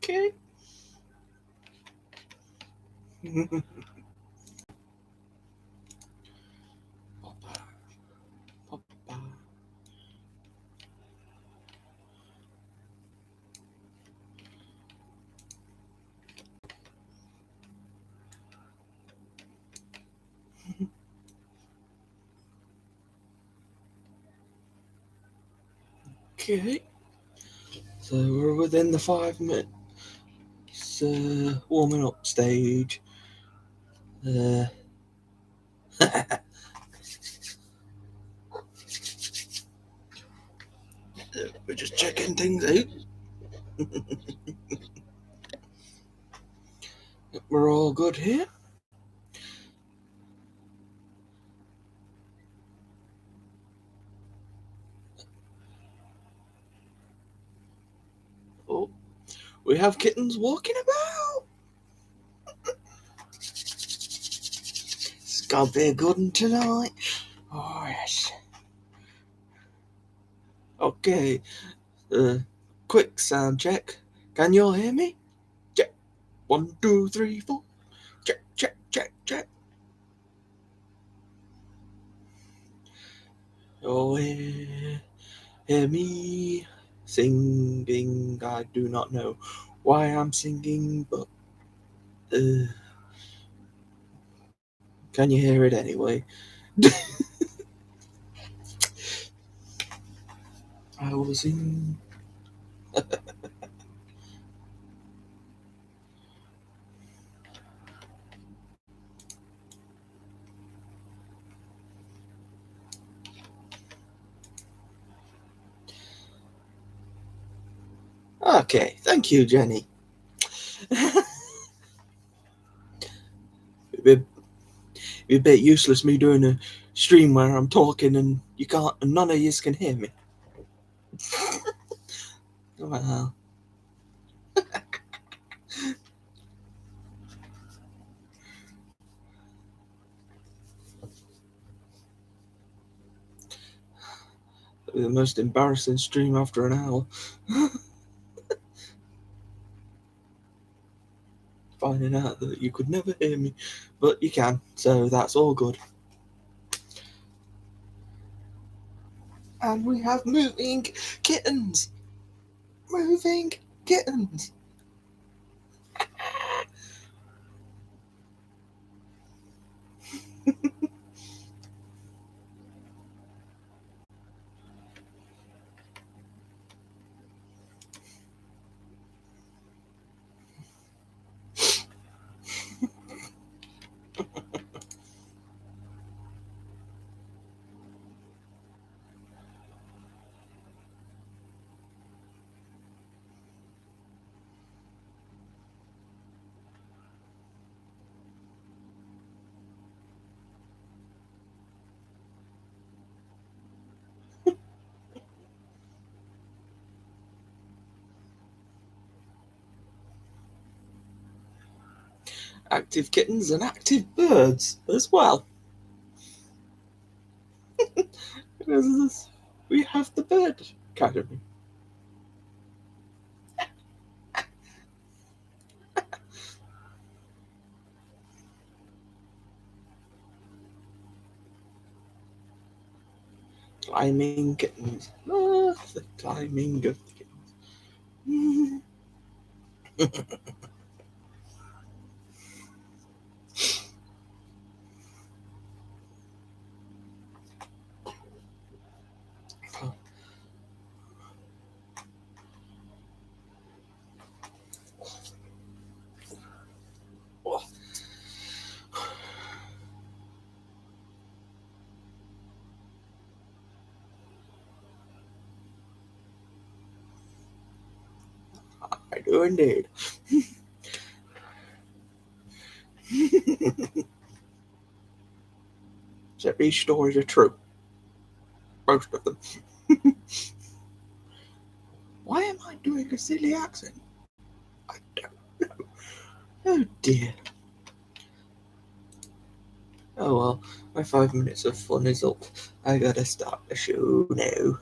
Okay. Papa. Papa. Okay. So we're within the 5 minutes warming up stage. We're just checking things out. We're all good here. Oh, we have kittens walking about. It's gonna be a good one tonight. Oh yes. Okay. Quick sound check. Can you all hear me? Check. 1, 2, 3, 4. Check, check, check, check. Oh, hear me singing. I do not know why I'm singing, but can you hear it anyway? I will sing. Okay, thank you, Jenny. It'd be a bit useless me doing a stream where I'm talking and you can't, and none of you can hear me. Well, the most embarrassing stream after an hour. Finding out that you could never hear me, but you can, so that's all good. And we have moving kittens. Moving kittens. Active kittens and active birds as well. We have the bird academy. Climbing kittens. Oh, the climbing of the kittens. I do indeed. So these stories are true. Most of them. Why am I doing a silly accent? I don't know. Oh dear. Oh well, my 5 minutes of fun is up. I gotta start the show now.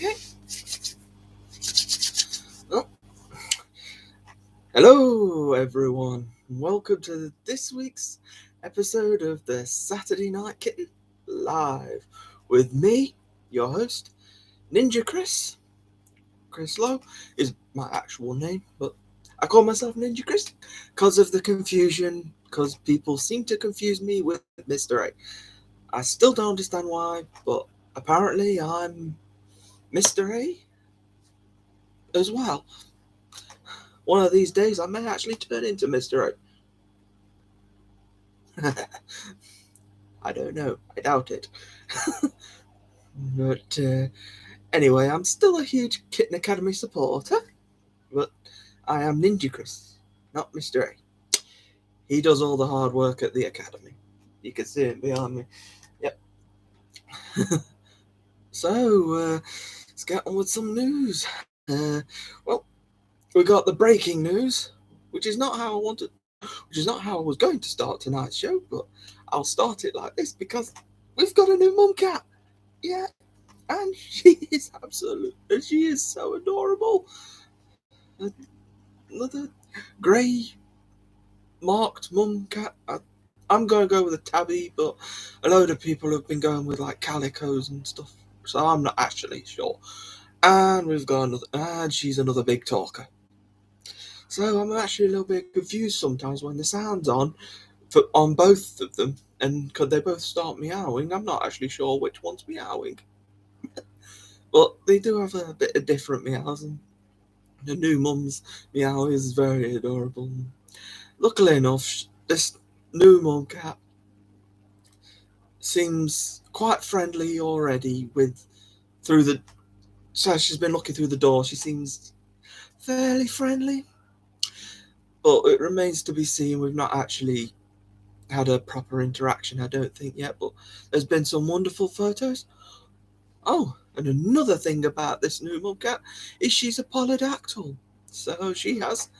Okay. Oh. Hello, everyone. Welcome to this week's episode of the Saturday Night Kitten Live with me, your host, NinjaChris. Chris Lowe is my actual name, but I call myself NinjaChris because of the confusion, because people seem to confuse me with Mr. A. I still don't understand why, but apparently I'm Mr. A as well. One of these days I may actually turn into Mr. A. I don't know. I doubt it. But anyway, I'm still a huge Kitten Academy supporter, but I am NinjaChris, not Mr. A. He does all the hard work at the academy. You can see it behind me. Yep. So, let's get on with some news. Well, we got the breaking news, which is not how I was going to start tonight's show, but I'll start it like this because we've got a new mum cat. Yeah, and she is so adorable. Another grey marked mum cat. I'm going to go with a tabby, but a load of people have been going with like calicos and stuff, so I'm not actually sure. And we've got another, and she's another big talker. So I'm actually a little bit confused sometimes when the sound's on both of them, and because they both start meowing, I'm not actually sure which one's meowing. But they do have a bit of different meows, and the new mum's meow is very adorable. Luckily enough, this new mum cat seems quite friendly already so she's been looking through the door. She seems fairly friendly, but it remains to be seen. We've not actually had a proper interaction, I don't think, yet, but there's been some wonderful photos. Oh, and another thing about this new mum cat is she's a polydactyl, so she has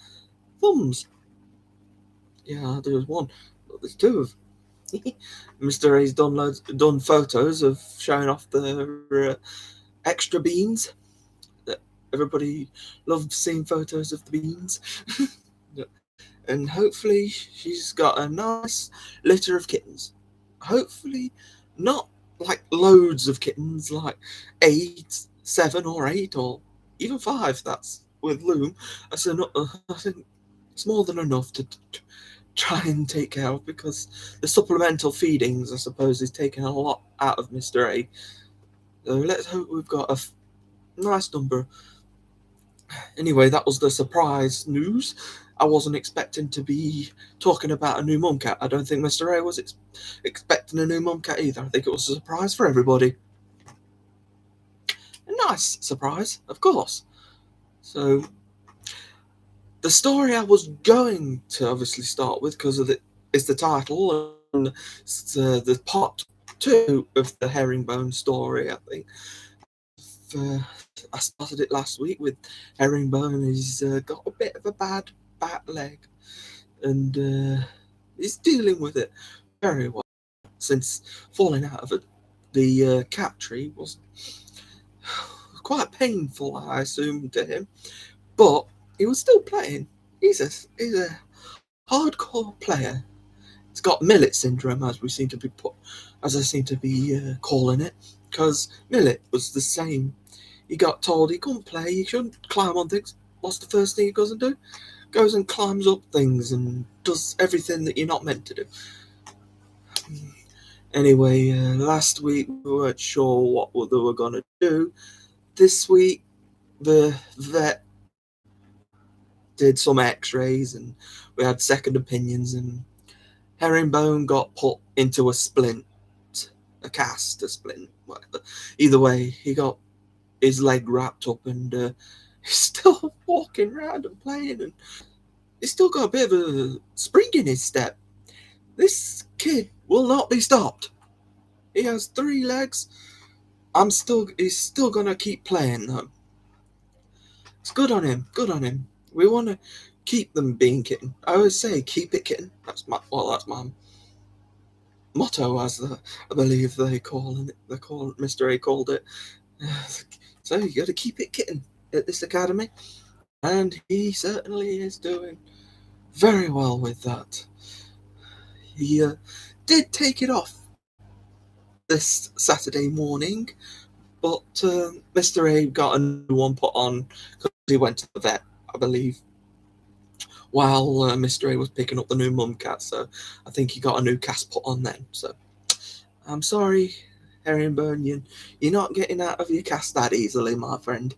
thumbs. Yeah, there's one, but there's two of Mr. A's done photos of showing off the extra beans. Everybody loves seeing photos of the beans. And hopefully she's got a nice litter of kittens. Hopefully not like loads of kittens, like 7 or 8 or even 5. That's with Loom. I think it's more than enough to try and take care of, because the supplemental feedings, I suppose, is taking a lot out of Mr. A. So let's hope we've got a nice number. Anyway, that was the surprise news. I wasn't expecting to be talking about a new mum cat. I don't think Mr. A was expecting a new mum cat either. I think it was a surprise for everybody. A nice surprise, of course. So, the story I was going to obviously start with, because it's the title, and it's the part 2 of the herringbone story, I think. I started it last week with Herringbone. He's got a bit of a bad back leg, and he's dealing with it very well since falling out of it. The cat tree was quite painful, I assume, to him, but he was still playing. He's a hardcore player. He's got Millet syndrome, as I seem to be calling it, because Millet was the same. He got told he couldn't play, he shouldn't climb on things. What's the first thing he goes and do? Goes and climbs up things and does everything that you're not meant to do. Anyway, last week we weren't sure what they were going to do. This week, the vet did some x-rays and we had second opinions, and Herringbone got put into a splint, a splint, whatever. Either way, he got his leg wrapped up, and he's still walking around and playing, and he's still got a bit of a spring in his step. This kid will not be stopped. He has 3 legs. He's still gonna keep playing though. It's good on him. Good on him. We want to keep them being kitten. I always say, keep it kitten. That's my motto, as I believe they call it. Mr. A called it. So you got to keep it kitten at this academy, and he certainly is doing very well with that. He did take it off this Saturday morning, but Mr. A got a new one put on because he went to the vet, I believe, while Mr. A was picking up the new mum cat. So I think he got a new cast put on then. So I'm sorry, Herringbone, you're not getting out of your cast that easily, my friend.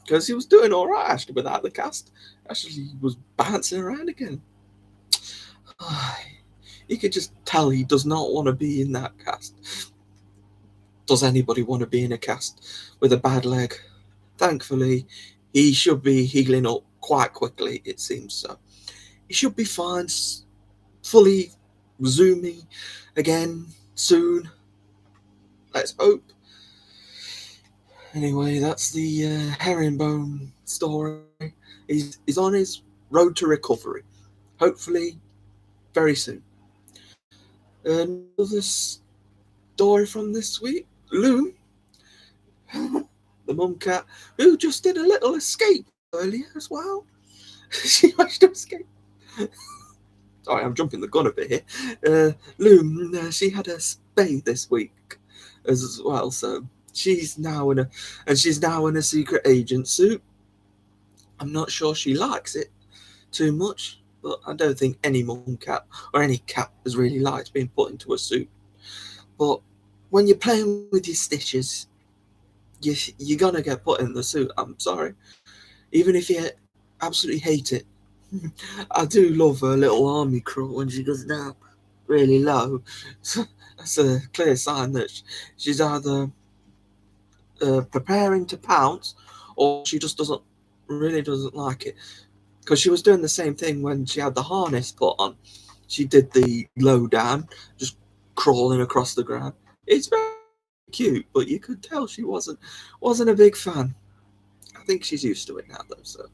Because he was doing all right actually without the cast. Actually, he was bouncing around again. You could just tell he does not want to be in that cast. Does anybody want to be in a cast with a bad leg? Thankfully, he should be healing up quite quickly, it seems so. He should be fine, fully resuming again soon. Let's hope. Anyway, that's the Herringbone story. He's on his road to recovery. Hopefully, very soon. Another story from this week. Loom, the mum cat, who just did a little escape earlier as well. She managed to escape. Sorry, I'm jumping the gun a bit here. Loom, she had a spay this week as well, so she's now in a secret agent suit. I'm not sure she likes it too much, but I don't think any mum cat or any cat has really liked being put into a suit. But when you're playing with your stitches, you're gonna get put in the suit. I'm sorry, even if you absolutely hate it. I do love her little army crawl when she goes down really low. So that's a clear sign that she's either preparing to pounce or she just really doesn't like it. Because she was doing the same thing when she had the harness put on. She did the low down, just crawling across the ground. It's very cute, but you could tell she wasn't a big fan. I think she's used to it now though, so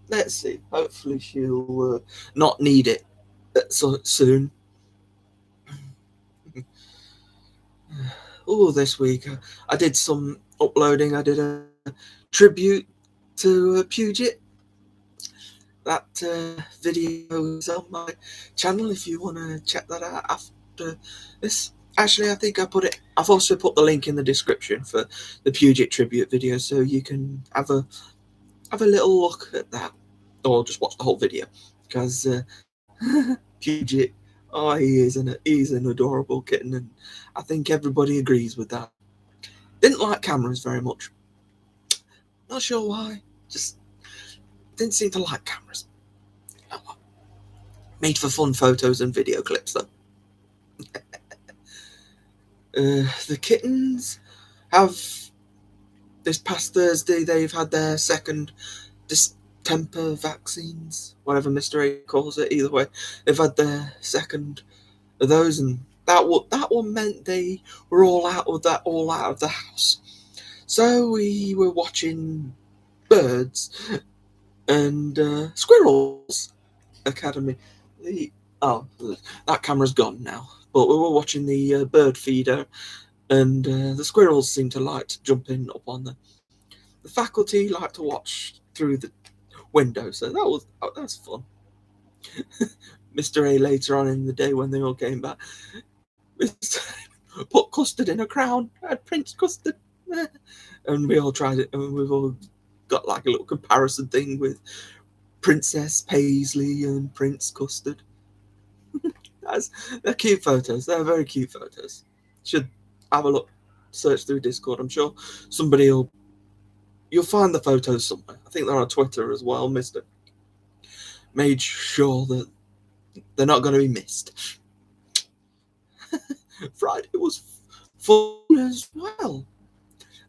let's see. Hopefully she'll not need it so soon. Oh, this week I did some uploading. I did a tribute to Puget. That video is on my channel if you want to check that out after this. Actually, I think I've also put the link in the description for the Puget tribute video, so you can have a little look at that, or just watch the whole video. Because Puget, oh, he's an adorable kitten, and I think everybody agrees with that. Didn't like cameras very much. Not sure why. Just didn't seem to like cameras. Oh, made for fun photos and video clips though. The kittens have, this past Thursday, they've had their second distemper vaccines, whatever Mr. A calls it. Either way, they've had their second of those, and that one meant they were all out of the house. So we were watching birds and squirrels academy. That camera's gone now. But we were watching the bird feeder, and the squirrels seemed to like to jump in up on the faculty like to watch through the window, so that's fun. Mr. A later on in the day when they all came back, put custard in a crown, had Prince Custard, and we all tried it, and we've all got like a little comparison thing with Princess Paisley and Prince Custard. They're cute photos. They're very cute photos. Should have a look, search through Discord. I'm sure you'll find the photos somewhere. I think they're on Twitter as well. Made sure that they're not going to be missed. Friday was fun as well.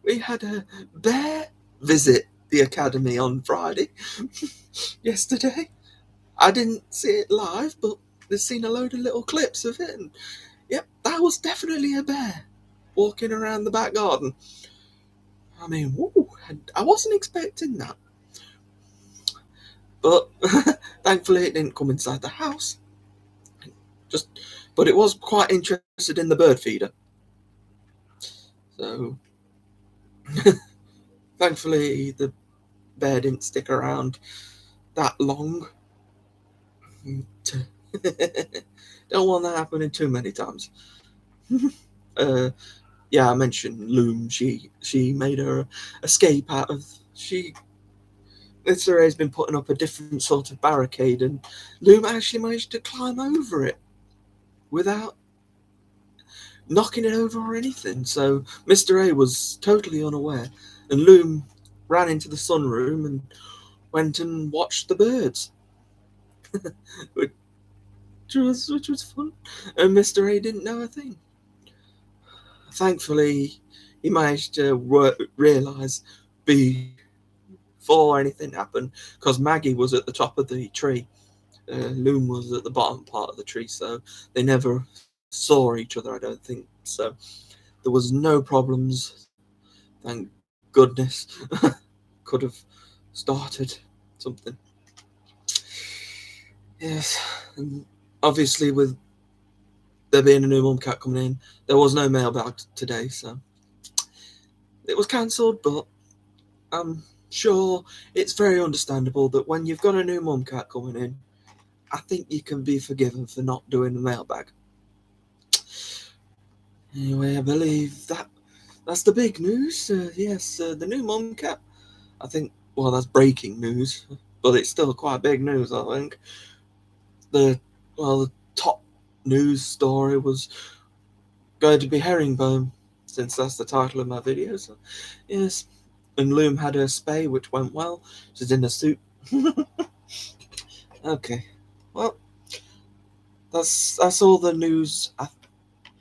We had a bear visit the academy on Friday yesterday. I didn't see it live, but I've seen a load of little clips of it, and yep, that was definitely a bear walking around the back garden. I mean, woo, I wasn't expecting that. But thankfully it didn't come inside the house. Just But it was quite interested in the bird feeder. So thankfully the bear didn't stick around that long. Don't want that happening too many times. Yeah, I mentioned Loom. She made her escape out of Mr. A's been putting up a different sort of barricade, and Loom actually managed to climb over it without knocking it over or anything. So Mr. A was totally unaware, and Loom ran into the sunroom and went and watched the birds, which was fun. And Mr. A didn't know a thing. Thankfully, he managed to realise before anything happened, because Maggie was at the top of the tree. Loom was at the bottom part of the tree, so they never saw each other, I don't think. So there was no problems, thank goodness. Could have started something. Yes, and obviously with there being a new mum cat coming in, there was no mailbag today, so it was cancelled, but I'm sure it's very understandable that when you've got a new mum cat coming in, I think you can be forgiven for not doing the mailbag. Anyway, I believe that's the big news. Yes, the new mum cat. I think, well, that's breaking news, but it's still quite big news, I think. The top news story was going to be Herringbone, since that's the title of my video. So, yes, and Loom had her spay, which went well. She's in a suit. Okay, well, that's all the news I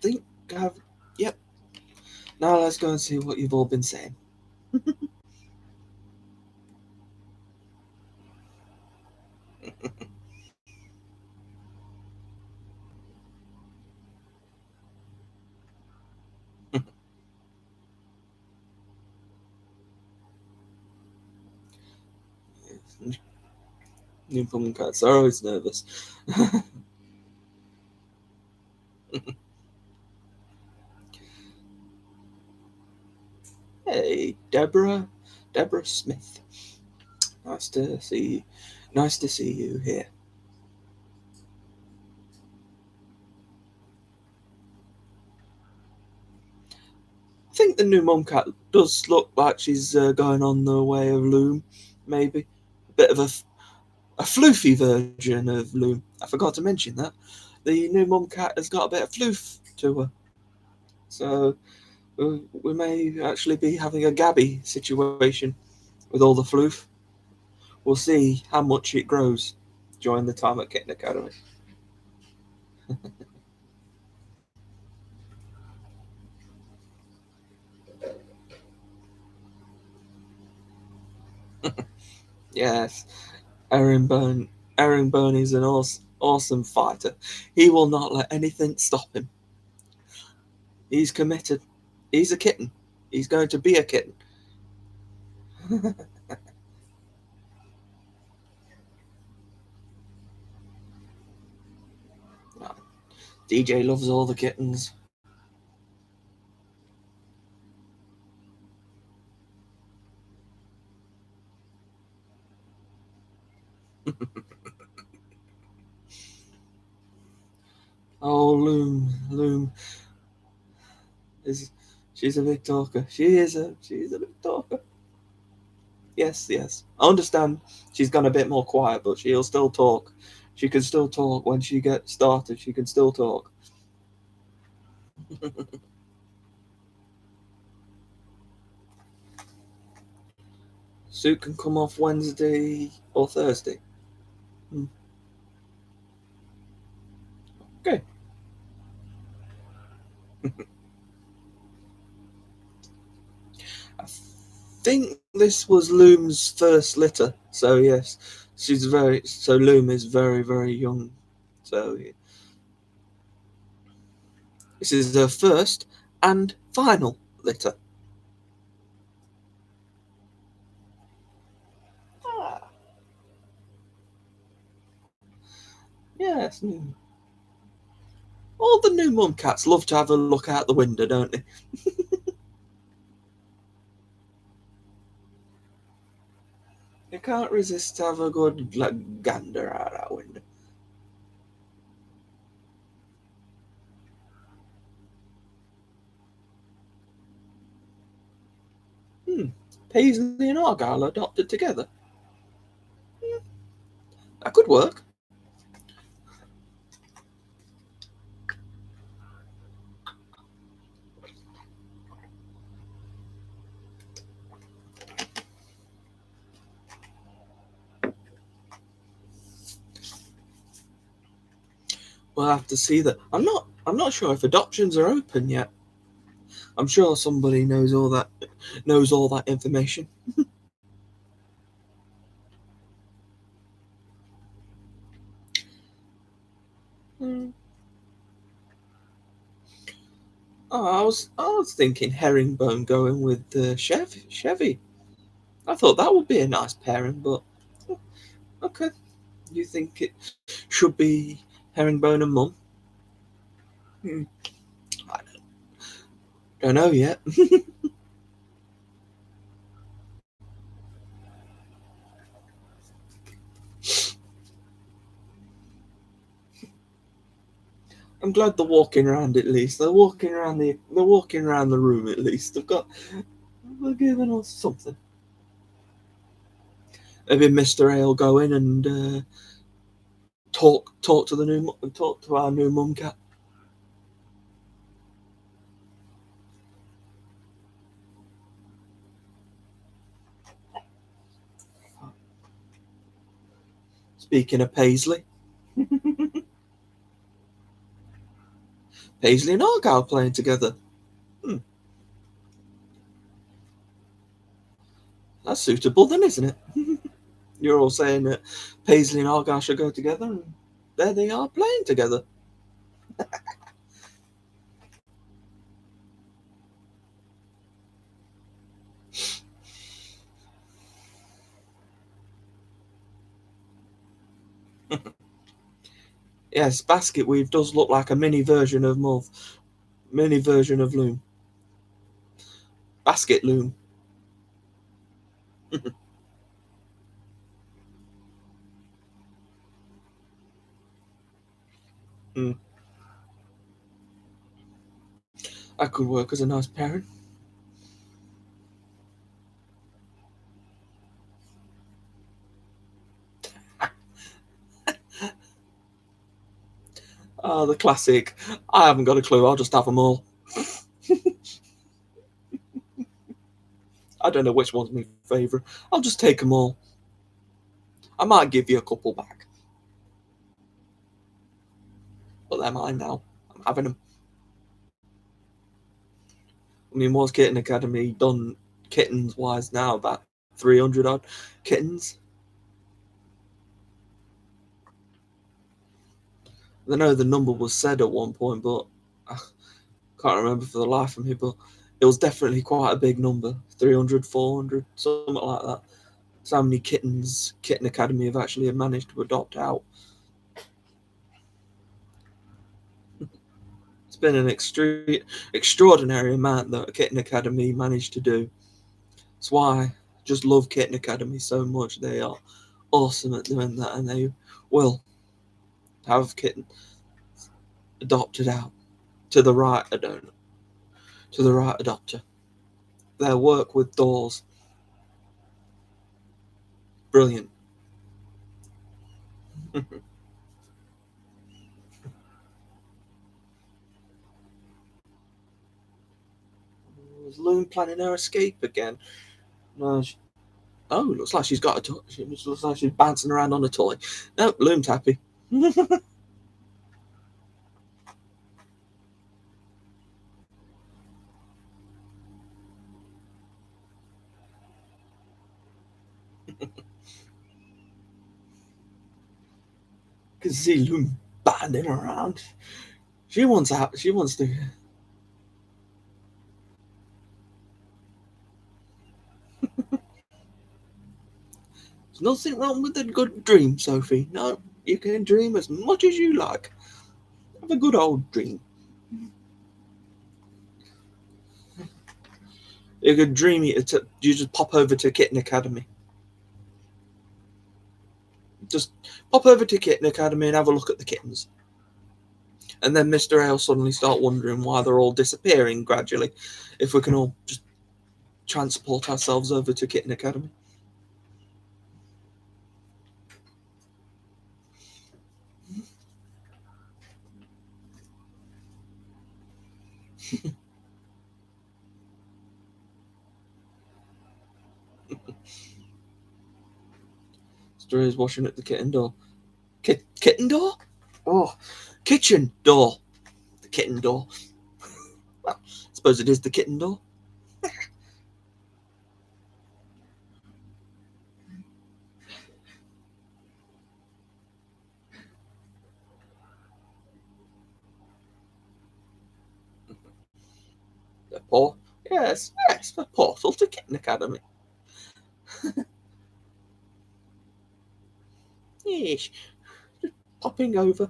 think I have. Yep. Now let's go and see what you've all been saying. New mum cats are always nervous. Hey, Deborah Smith. Nice to see you here. I think the new mum cat does look like she's going on the way of Loom, maybe. A bit of a floofy version of Loom. I forgot to mention that. The new mum cat has got a bit of floof to her. So we may actually be having a Gabby situation with all the floof. We'll see how much it grows during the time at Kitten Academy. Yes, Herringbone is an awesome fighter. He will not let anything stop him. He's committed. He's a kitten. He's going to be a kitten. DJ loves all the kittens. Oh, Loom is she's a big talker. She's a big talker. Yes. I understand she's gone a bit more quiet, but she'll still talk. She can still talk when she gets started. She can still talk. Suit can come off Wednesday or Thursday. Okay. I think this was Loom's first litter. So yes, Loom is very young. So this is her first and final litter. Ah, yes. All the new mum cats love to have a look out the window, don't they? You can't resist to have a good gander out that window. Paisley and Argyle adopted together. That could work. We'll have to see that. I'm not sure if adoptions are open yet. I'm sure somebody knows all that information. Oh, I was thinking herringbone going with Chevy. I thought that would be a nice pairing, but okay. You think it should be herringbone and mum? I don't know yet. I'm glad they're walking around at least. They're walking around the room at least. They're giving us something. Maybe Mr. A will go in and talk to our new mum cat. Speaking of Paisley, Paisley and Argyle playing together. That's suitable then, isn't it? You're all saying that Paisley and Argyle should go together, and there they are playing together. Yes, basket weave does look like a mini version of Loom. Basket loom. That could work as a nice pairing. The classic. I haven't got a clue. I'll just have them all. I don't know which one's my favourite. I'll just take them all. I might give you a couple back, but they're mine now. I'm having them. I mean, was Kitten Academy done kittens wise now? About 300 odd kittens. I know the number was said at one point, but I can't remember for the life of me. But it was definitely quite a big number, 300, 400, something like that. That's how many kittens Kitten Academy have actually managed to adopt out. It's been an extraordinary amount that Kitten Academy managed to do. That's why I just love Kitten Academy so much. They are awesome at doing that, and they will have kitten adopted out to the right adopter. Their work with dolls, brilliant. Was Loom planning her escape again? No. Oh, looks like she's got a toy. Looks like she's bouncing around on a toy. No, Loom's happy. Can see Loom banding around. She wants out. She wants to. There's nothing wrong with a good dream, Sophie. No, you can dream as much as you like. Have the good old dream. You could dream you just pop over to Kitten Academy. Just pop over to Kitten Academy and have a look at the kittens. And then Mr. A will suddenly start wondering why they're all disappearing gradually. If we can all just transport ourselves over to Kitten Academy. Mr. A is washing at the kitten door. Kitten door? Oh, kitchen door. The kitten door. Well, I suppose it is the kitten door. Yes, the portal to Kitten Academy. Yes, just popping over.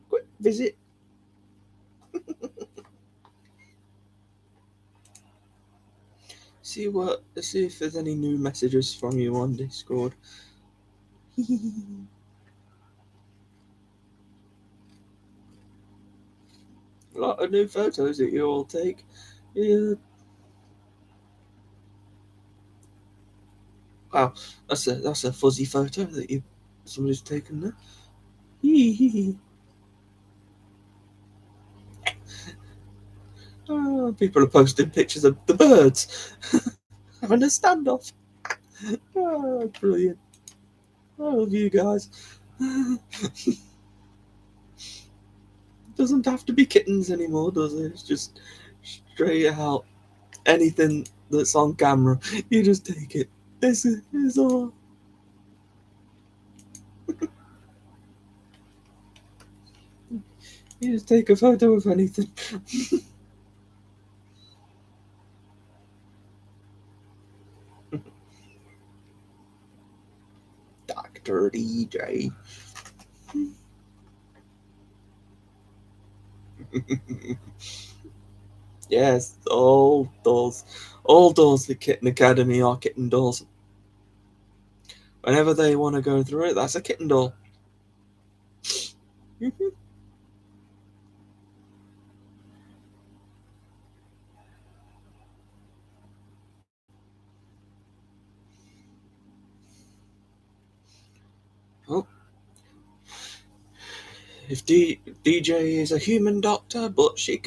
Quick visit. Let's see if there's any new messages from you on Discord. A lot of new photos that you all take. Yeah. Wow, that's a fuzzy photo that somebody's taken there. Oh, people are posting pictures of the birds having a standoff. Oh, brilliant. I love you guys. Doesn't have to be kittens anymore, does it? It's just straight out anything that's on camera. You just take it. This is all. You just take a photo of anything. Dr. DJ. Yes, all doors at Kitten Academy are kitten doors. Whenever they want to go through it, that's a kitten door. Oh. If DJ is a human doctor, but she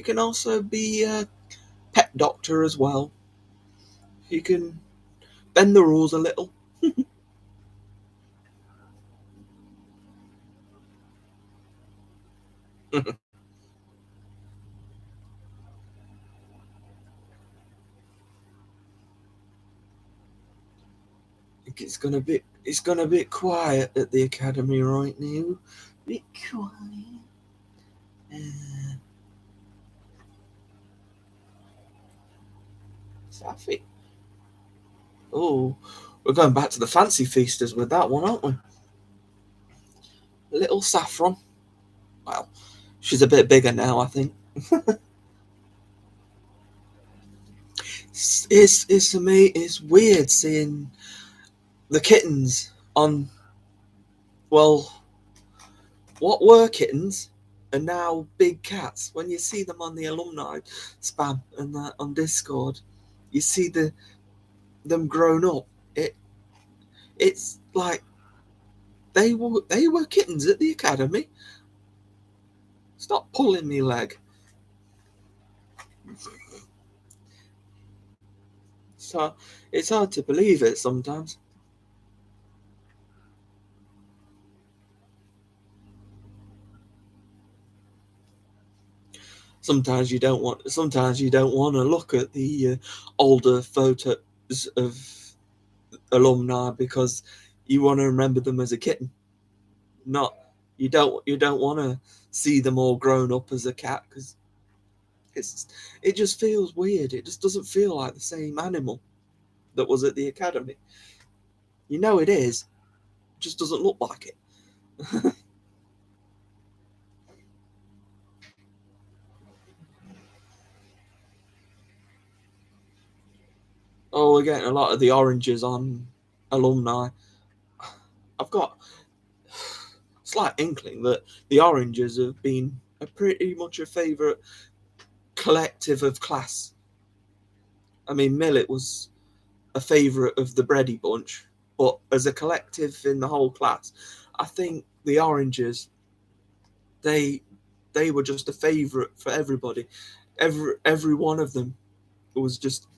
can also be a pet doctor as well. She can bend the rules a little. It's gonna be quiet at the academy right now. Bit quiet. Saffy. Oh, we're going back to the fancy feasters with that one, aren't we? Little Saffron. Well, she's a bit bigger now, I think. It's weird seeing the kittens on. Well, what were kittens are now big cats. When you see them on the alumni spam and that on Discord, you see them grown up. It's like they were kittens at the academy. Stop pulling me leg. So it's hard to believe it sometimes. Sometimes you don't want to look at the older photos of alumni because you want to remember them as a kitten. Not you don't want to see them all grown up as a cat because it just feels weird. It just doesn't feel like the same animal that was at the academy. You know it is. It just doesn't look like it. Oh, we're getting a lot of the oranges on alumni. I've got a slight inkling that the oranges have been pretty much a favourite collective of class. I mean, Millet was a favourite of the Bready bunch, but as a collective in the whole class, I think the oranges, they were just a favourite for everybody. Every one of them was just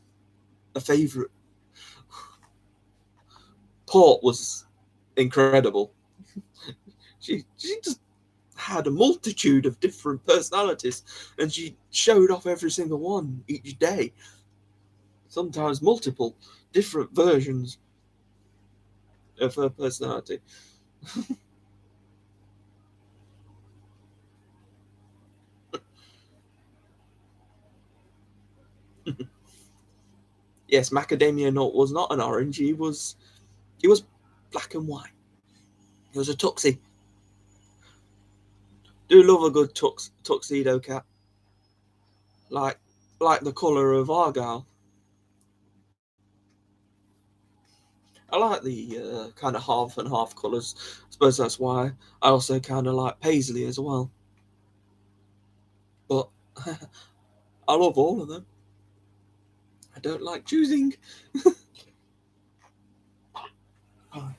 a favourite. Port was incredible. She just had a multitude of different personalities, and she showed off every single one each day. Sometimes multiple different versions of her personality. Yes, Macadamia Nut was not an orange. He was black and white. He was a tuxie. Do love a good tuxedo cat, like the colour of Argyle. I like the kind of half and half colours. I suppose that's why I also kind of like paisley as well. But I love all of them. I don't like choosing. Oh,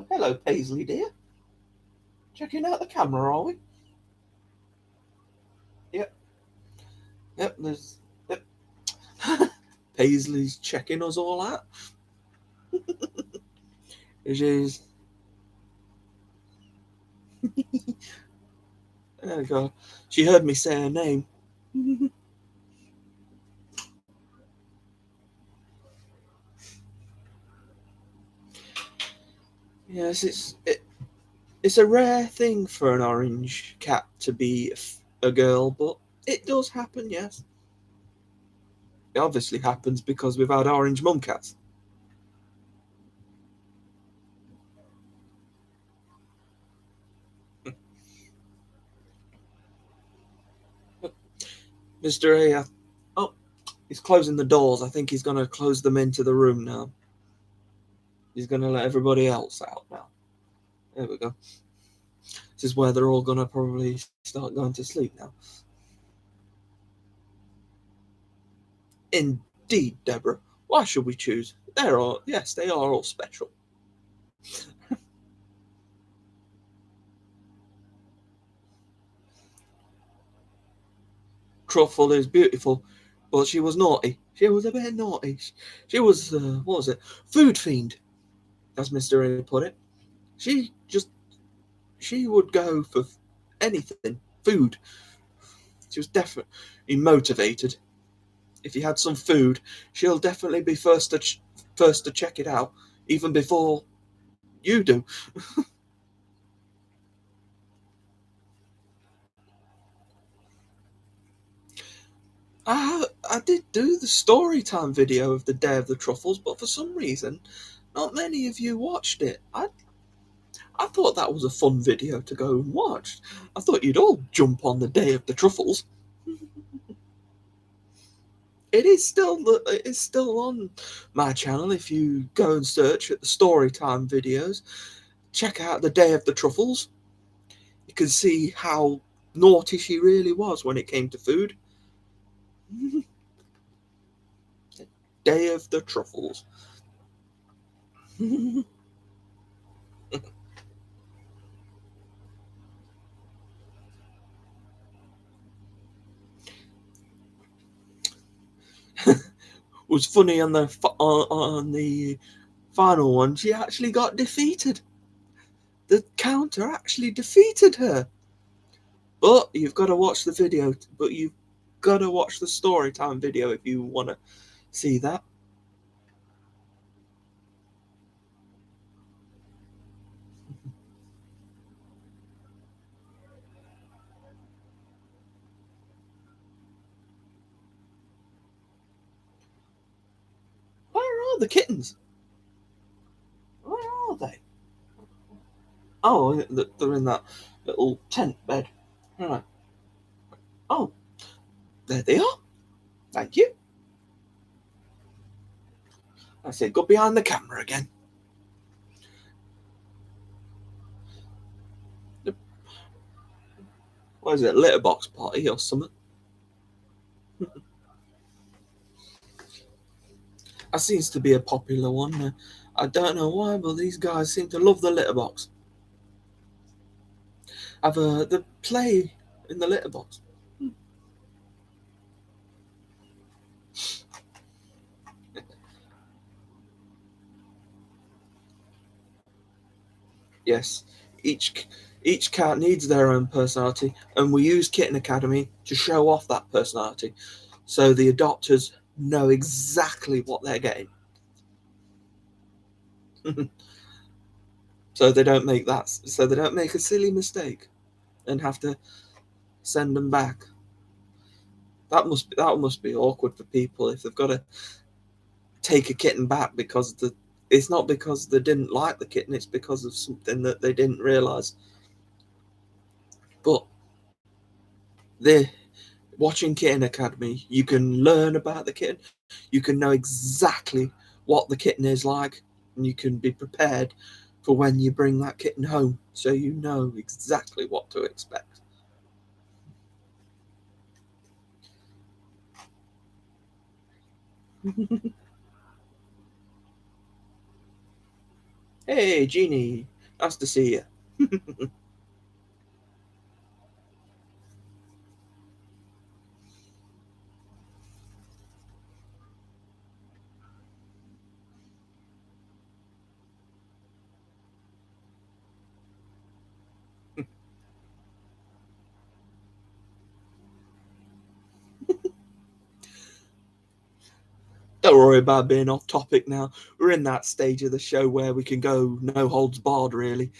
hello, Paisley dear. Checking out the camera, are we? Yep. Yep. There's. Yep. Paisley's checking us all out. She's. There we go. She heard me say her name. Yes, it's a rare thing for an orange cat to be a girl, but it does happen. Yes, it obviously happens because we've had orange mum cats. Mr. A, oh, he's closing the doors. I think he's going to close them into the room now. He's going to let everybody else out now. There we go. This is where they're all going to probably start going to sleep now. Indeed, Deborah. Why should we choose? They are all special. Truffle is beautiful, but she was naughty. She was a bit naughty. She was, what was it? Food fiend, as Mr. A put it. She would go for anything. Food. She was definitely motivated. If you had some food, she'll definitely be first to check it out, even before you do. I did do the story time video of the Day of the Truffles, but for some reason, not many of you watched it. I thought that was a fun video to go and watch. I thought you'd all jump on the Day of the Truffles. It is still on my channel. If you go and search at the story time videos, check out the Day of the Truffles. You can see how naughty she really was when it came to food. Day of the Truffles. Was funny on the final one. She actually got defeated. The counter actually defeated her. But you've got to watch the video. But you've got to watch the story time video if you want to see that. Where are the kittens? Where are they? Oh, they're in that little tent bed. Right. Oh, there they are. Thank you. I said, go behind the camera again. What is it, litter box party or something? That seems to be a popular one. I don't know why, but these guys seem to love the litter box. Have the play in the litter box. Yes, each cat needs their own personality, and we use Kitten Academy to show off that personality, so the adopters know exactly what they're getting. So they don't make a silly mistake and have to send them back. That must be awkward for people if they've got to take a kitten back because it's not because they didn't like the kitten, it's because of something that they didn't realize. But they're watching Kitten Academy, you can learn about the kitten, you can know exactly what the kitten is like, and you can be prepared for when you bring that kitten home, so you know exactly what to expect. Hey, Jeannie, nice to see you. Don't worry about being off topic now. We're in that stage of the show where we can go no holds barred, really.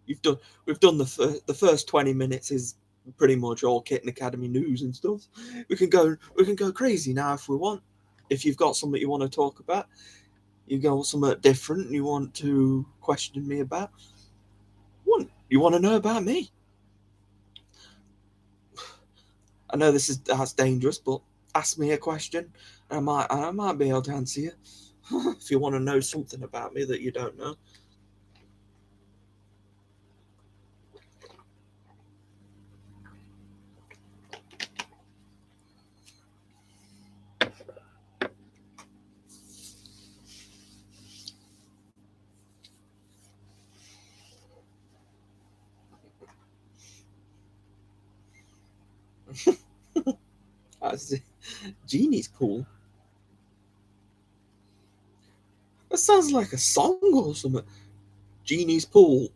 We've done the first 20 minutes is pretty much all Kitten Academy news and stuff. We can go crazy now if we want. If you've got something you want to talk about, you got something different you want to question me about. What you want to know about me? I know that's dangerous, but ask me a question, and I might be able to answer you. If you want to know something about me that you don't know. Genie's pool. That sounds like a song or something. Genie's pool.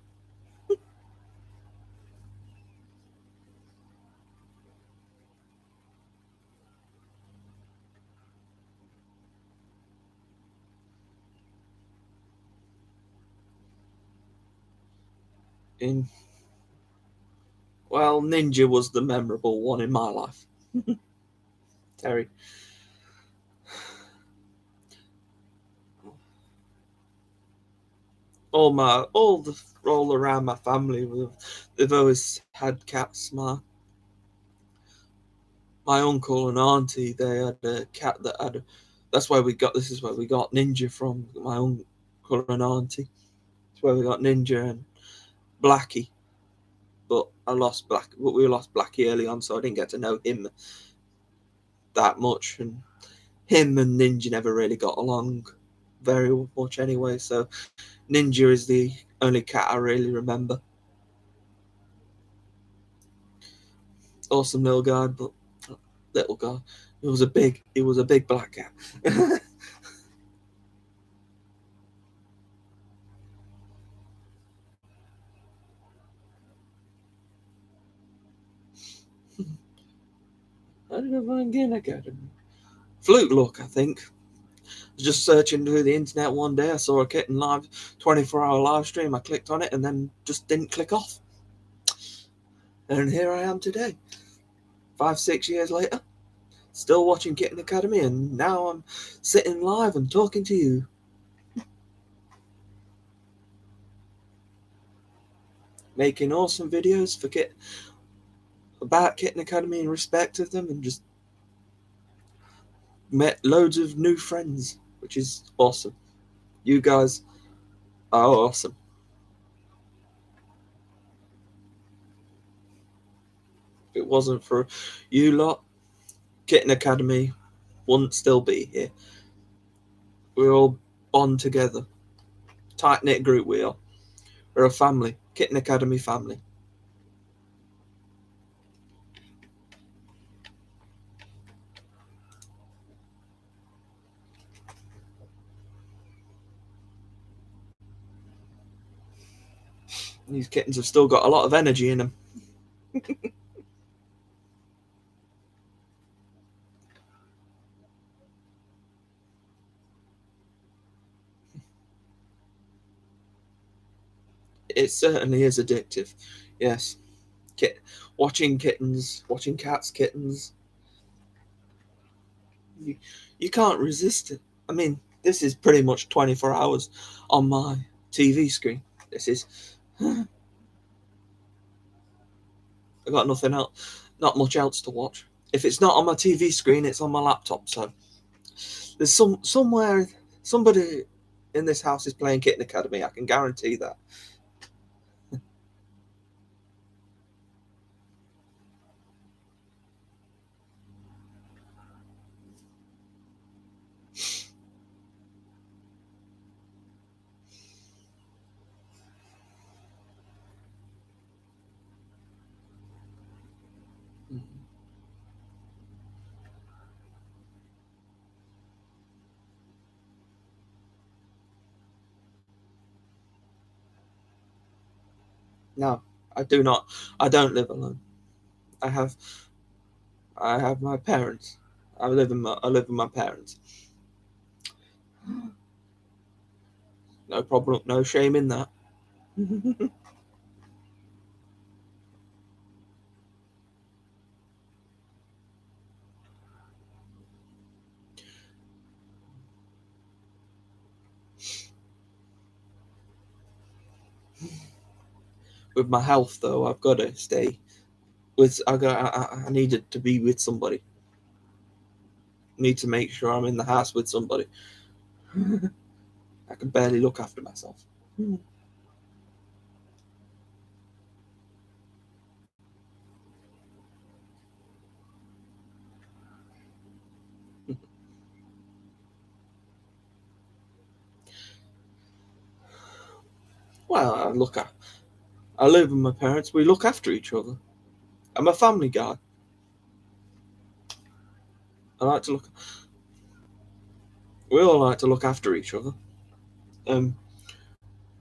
In Well, Ninja was the memorable one in my life. Terry. All around my family, they've always had cats. My uncle and auntie, they had a cat that had. That's where we got. This is where we got Ninja from. My uncle and auntie. That's where we got Ninja and Blackie. But we lost Blackie early on, so I didn't get to know him that much. And him and Ninja never really got along very much anyway. So Ninja is the only cat I really remember. Awesome little guy, but little guy. It was a big black cat. How did I find Kitten Academy? Fluke look, I think. I was just searching through the internet one day. I saw a kitten live 24-hour live stream. I clicked on it and then just didn't click off. And here I am today, 5-6 years later, still watching Kitten Academy, and now I'm sitting live and talking to you. Making awesome videos about Kitten Academy in respect of them, and just met loads of new friends which is awesome. You guys are awesome. If it wasn't for you lot, Kitten Academy wouldn't still be here. We all bond together. Tight knit group we are. We're a family. Kitten Academy family. These kittens have still got a lot of energy in them. It certainly is addictive. Yes. Watching kittens, watching cats, kittens. You can't resist it. I mean, this is pretty much 24 hours on my TV screen. This is. I got nothing else, not much else to watch. If it's not on my TV screen, it's on my laptop. So there's somewhere somebody in this house is playing Kitten Academy. I can guarantee that. No, I do not. I don't live alone. I have my parents. I live with my parents. No problem. No shame in that. With my health, though, I've got to stay with. I needed to be with somebody. Need to make sure I'm in the house with somebody. I can barely look after myself. Well, I live with my parents. We look after each other. I'm a family guy. I like to look. We all like to look after each other. Um,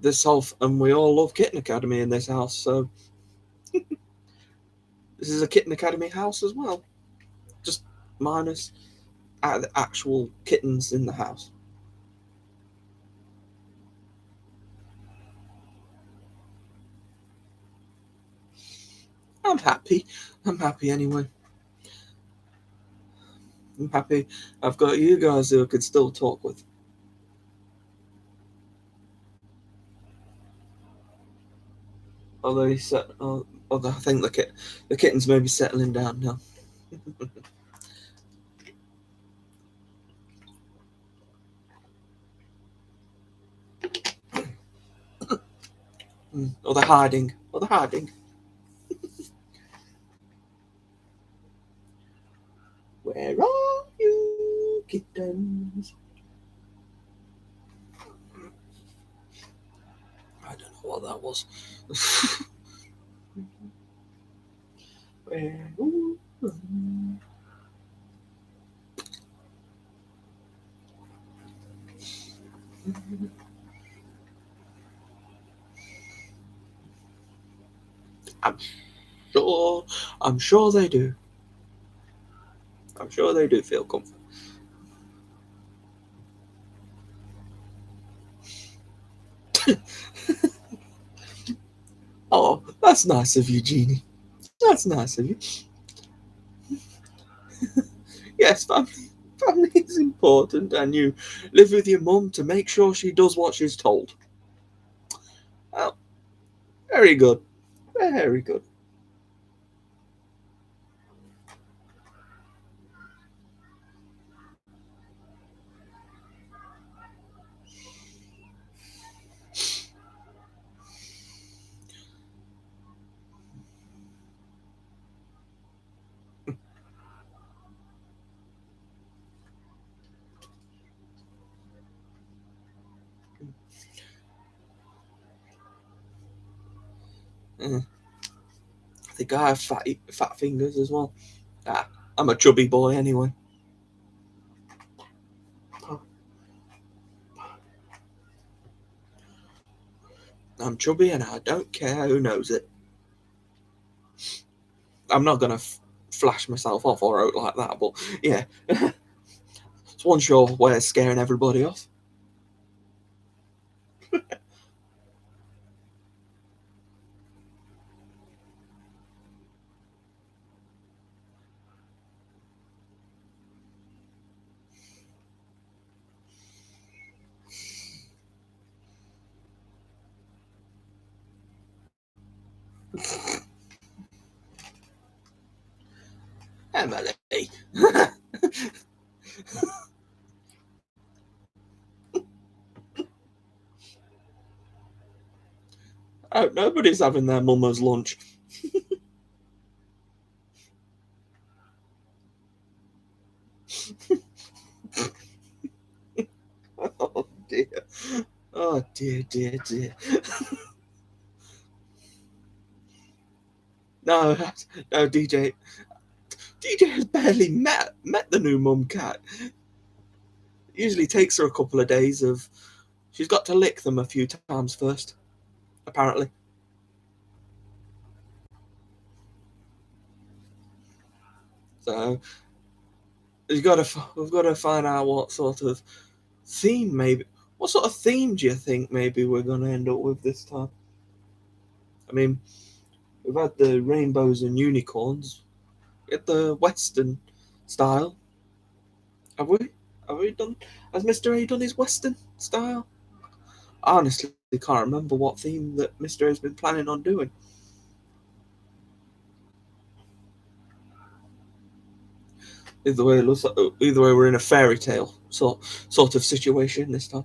and we all love Kitten Academy in this house. So this is a Kitten Academy house as well, just minus the actual kittens in the house. I'm happy. I'm happy anyway. I'm happy I've got you guys who I could still talk with. Although although I think the kittens may be settling down now. Or they're hiding. Or they're hiding. Where are you, kittens? I don't know what that was. Where? I'm sure they do. I'm sure they do feel comfort. Oh, that's nice of you, Jeannie. That's nice of you. Yes, family is important, and you live with your mum to make sure she does what she's told. Well, very good. Very good. think I have fat fingers as well. I'm a chubby boy anyway. I'm chubby and I don't care who knows it. I'm not going to flash myself off or out like that, but yeah. It's one sure way of scaring everybody off. Emily. Oh, nobody's having their mama's lunch. Oh dear. Oh dear, dear, dear. No, no, DJ has barely met the new mum cat. It usually takes her a couple of days of. She's got to lick them a few times first, apparently. So we've got to find out what sort of theme maybe. What sort of theme do you think maybe we're going to end up with this time? I mean, we've had the rainbows and unicorns. Get the Western style. Have we? Have we done? Has Mr. A done his Western style? I honestly can't remember what theme that Mr. A's been planning on doing. Either way, it looks like, either way, we're in a fairy tale sort of situation this time.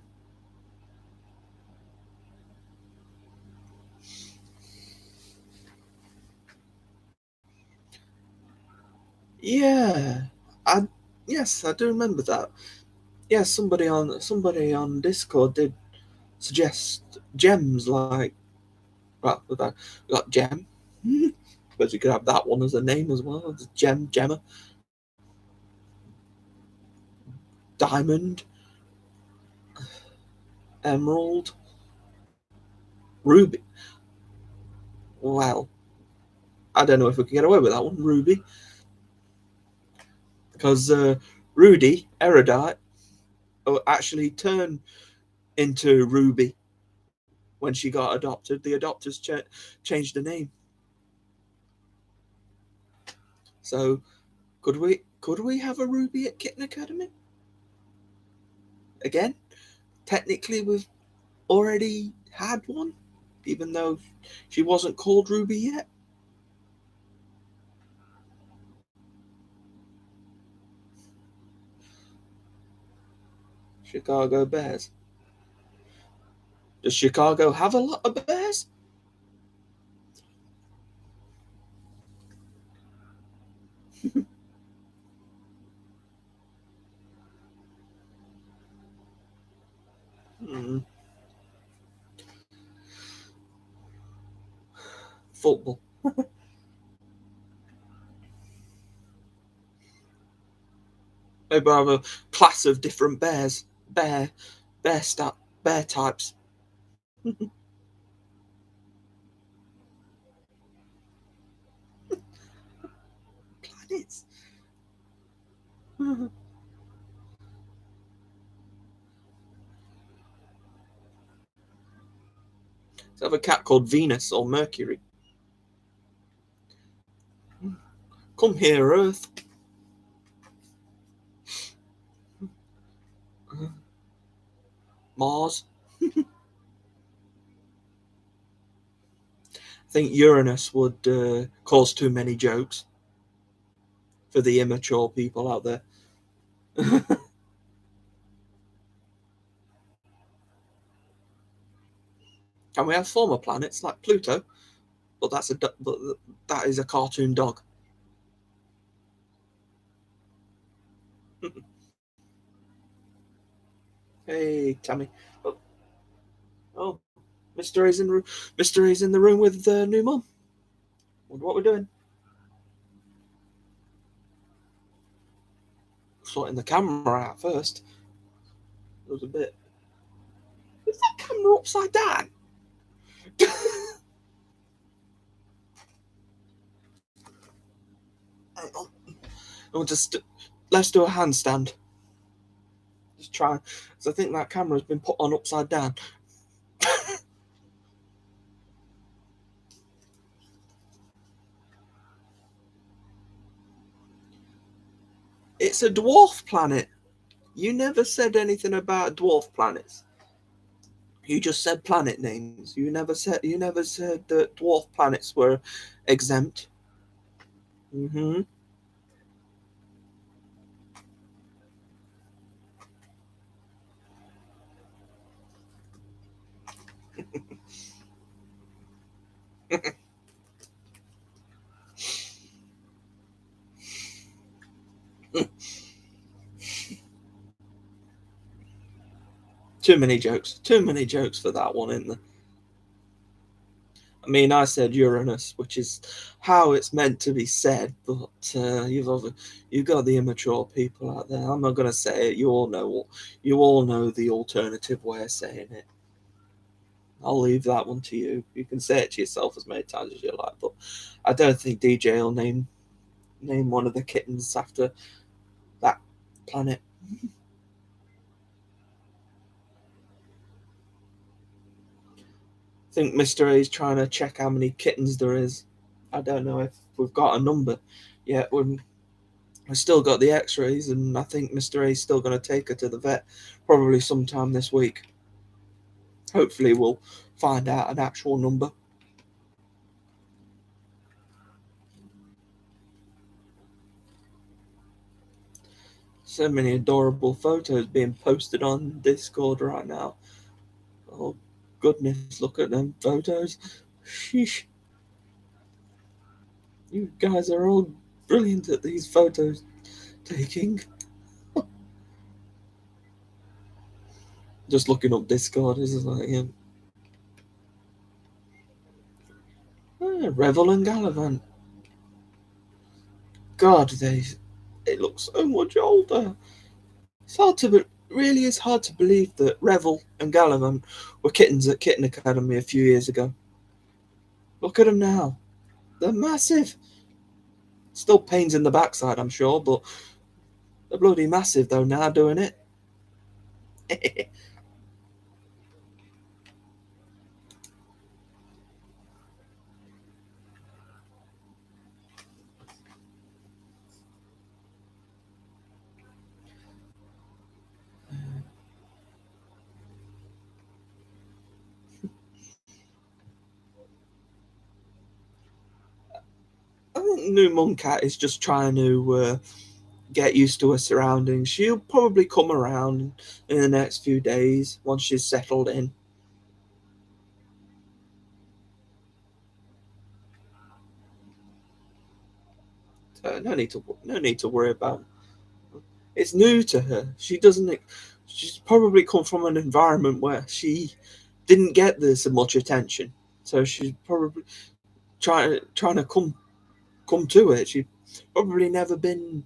Yeah, yes, I do remember that. Yeah, somebody on Discord did suggest gems like, well, we got Gem. Suppose you could have that one as a name as well. It's Gemma, Diamond, Emerald, Ruby. Well, I don't know if we can get away with that one, Ruby, because Rudy Erudite actually turned into Ruby when she got adopted. The adopters changed the name. So could we have a Ruby at Kitten Academy again? Technically, we've already had one, even though she wasn't called Ruby yet. Chicago Bears. Does Chicago have a lot of bears? Football. Maybe I have a class of different bears. Bear types. Planets. So I have a cat called Venus or Mercury. Come here, Earth. Mars. I think Uranus would cause too many jokes for the immature people out there. Can we have former planets like Pluto? But that is a cartoon dog. Hey, Tammy. Oh, Mr. A's in the room with the new mum. Wonder what we're doing. Sorting the camera out first. It was a bit. Is that camera upside down? Hang on. We'll just let's do a handstand. Just try, because I think that camera's been put on upside down. It's a dwarf planet. You never said anything about dwarf planets. You just said planet names. You never said that dwarf planets were exempt. Mm-hmm. Too many jokes. Too many jokes for that one, isn't there? I mean, I said Uranus, which is how it's meant to be said, but you've got the immature people out there. I'm not going to say it. You all know the alternative way of saying it. I'll leave that one to you. You can say it to yourself as many times as you like, but I don't think DJ will name one of the kittens after that planet. I think Mr. A is trying to check how many kittens there is. I don't know if we've got a number yet. We've still got the X-rays, and I think Mr. A is still going to take her to the vet probably sometime this week. Hopefully, we'll find out an actual number. So many adorable photos being posted on Discord right now. Oh goodness, look at them photos. Sheesh. You guys are all brilliant at these photos taking. Just looking up Discord is like, yeah. Revel and Gallivant. God, they look so much older. It's hard to really is hard to believe that Revel and Gallivant were kittens at Kitten Academy a few years ago. Look at them now. They're massive. Still pains in the backside, I'm sure, but they're bloody massive though now doing it. I think new mum cat is just trying to get used to her surroundings. She'll probably come around in the next few days once she's settled in. So no need to worry about. It's new to her. She doesn't. She's probably come from an environment where she didn't get this much attention, so she's probably trying to come to it. She's probably never been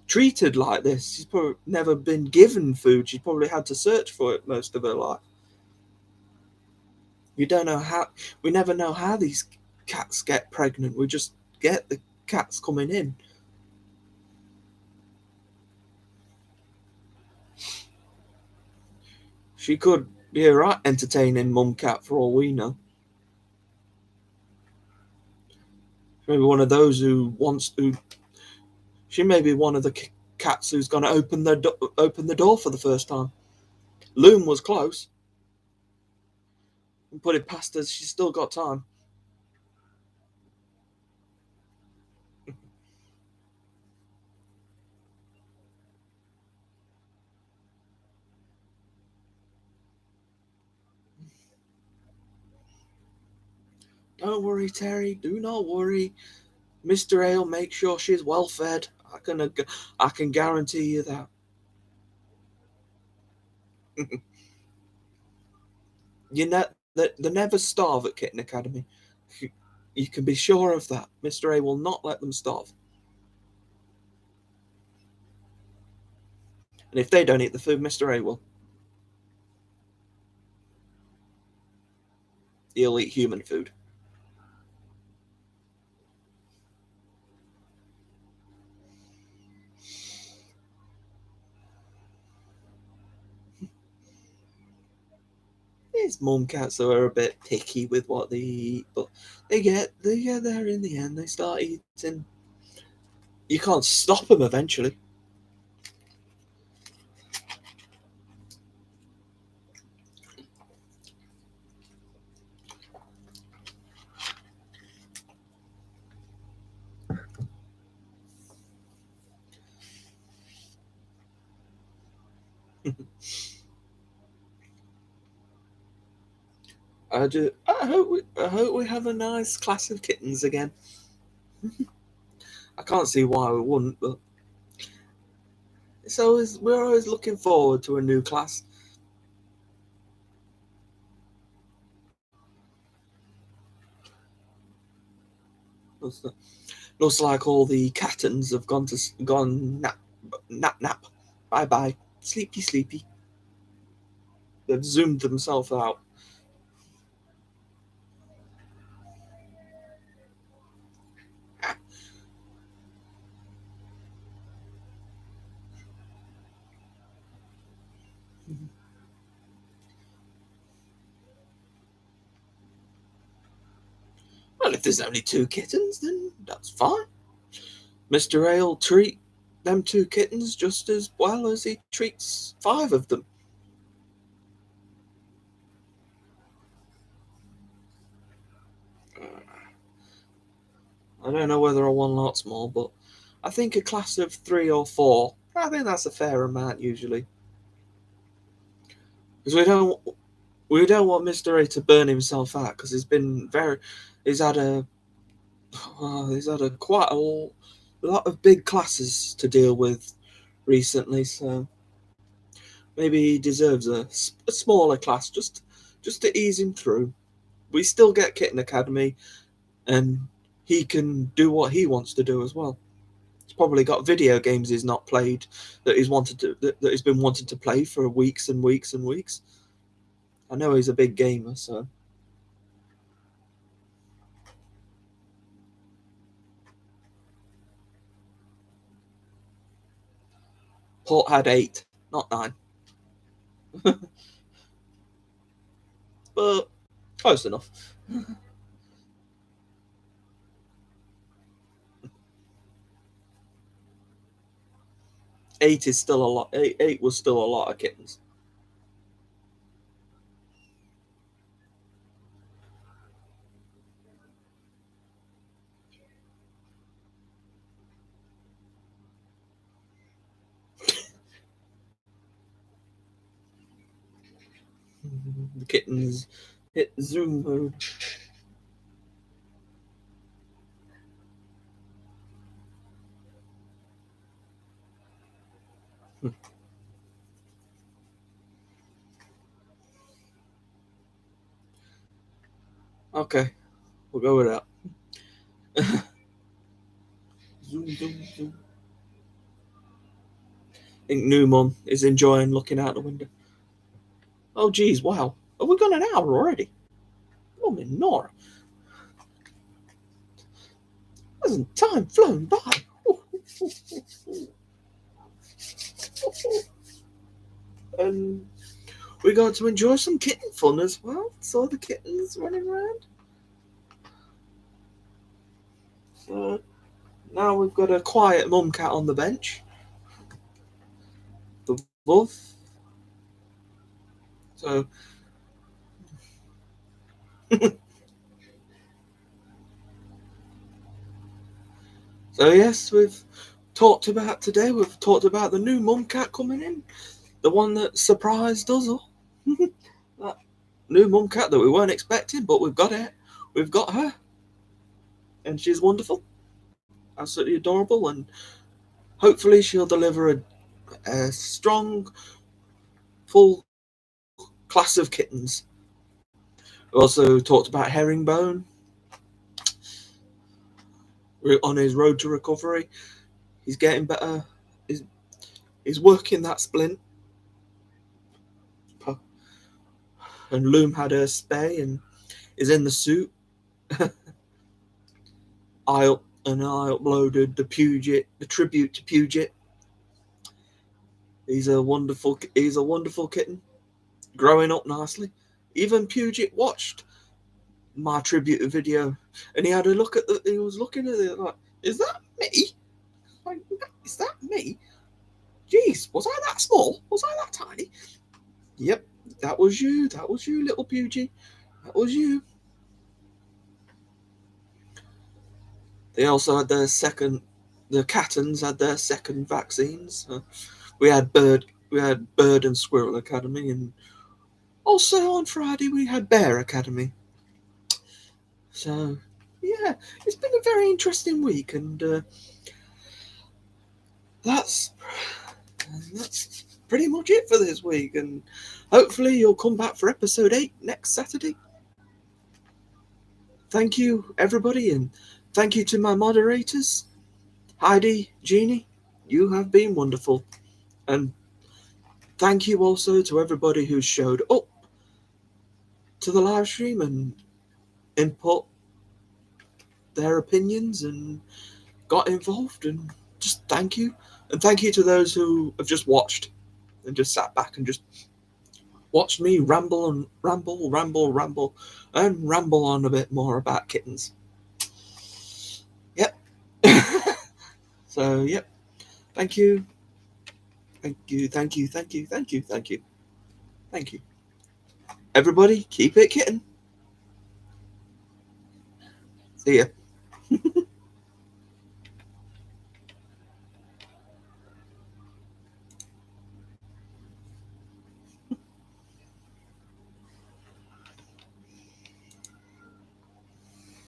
treated like this. She's probably never been given food. She's probably had to search for it most of her life. We don't know how. We never know how these cats get pregnant. We just get the cats coming in. She could be a right entertaining mum cat for all we know. Maybe one of those who wants to. She may be one of the cats who's going to open the door for the first time. Loom was close. And put it past her. She's still got time. Don't worry, Terry. Do not worry. Mr. A will make sure she's well fed. I can guarantee you that. You know, they never starve at Kitten Academy. You can be sure of that. Mr. A will not let them starve. And if they don't eat the food, Mr. A will. He'll eat human food. These mum cats are a bit picky with what they eat, but they get there in the end. They start eating. You can't stop them eventually. I hope we have a nice class of kittens again. I can't see why we wouldn't, but we're always looking forward to a new class. Looks like all the Kittens have gone nap. Bye bye, sleepy. They've zoomed themselves out. Well, if there's only 2 kittens, then that's fine. Mr. A will treat them 2 kittens just as well as he treats 5 of them. I don't know whether I want lots more, but I think a class of 3 or 4, I think that's a fair amount usually. Because we don't want Mr. A to burn himself out, because he's had quite a lot of big classes to deal with recently, so maybe he deserves a smaller class just to ease him through. We still get Kitten Academy, and he can do what he wants to do as well. He's probably got video games he's not played that he's been wanting to play for weeks and weeks and weeks. I know he's a big gamer, so. Port had 8, not 9. But close enough. 8 is still a lot. 8 was still a lot of kittens. The kittens hit zoom mode. Okay, we'll go with that. Zoom. I think new mum is enjoying looking out the window. Oh geez, wow. Have we gone an hour already? Mum and Nora. Hasn't time flown by? And we got to enjoy some kitten fun as well. Saw the kittens running around. So now we've got a quiet mum cat on the bench. The wolf. So yes, we've talked about the new mum cat coming in, the one that surprised us all. That new mum cat that we weren't expecting, but we've got it. We've got her, and she's wonderful, absolutely adorable, and hopefully she'll deliver a strong, full class of kittens. We also talked about Herringbone. on his road to recovery. He's getting better. He's working that splint. And Loom had her spay and is in the suit. I uploaded the tribute to Puget. He's a wonderful kitten, growing up nicely. Even Puget watched my tribute video, and he had a look at he was looking at it like, is that me? Like, is that me? Jeez, was I that small? Was I that tiny? Yep, that was you. That was you, little Puget. That was you. They also had their second. The Kittens had their second vaccines. We had Bird and Squirrel Academy, and also on Friday we had Bear Academy. So yeah, it's been a very interesting week, and that's pretty much it for this week. And hopefully you'll come back for episode 8 next Saturday. Thank you, everybody, and thank you to my moderators, Heidi, Jeannie. You have been wonderful, and thank you also to everybody who showed up to the live stream and input their opinions and got involved, and just thank you. And thank you to those who have just watched and just sat back and just watched me ramble and ramble and ramble on a bit more about kittens. Yep. So yep. Thank you. Thank you. Everybody, keep it kitten. See ya.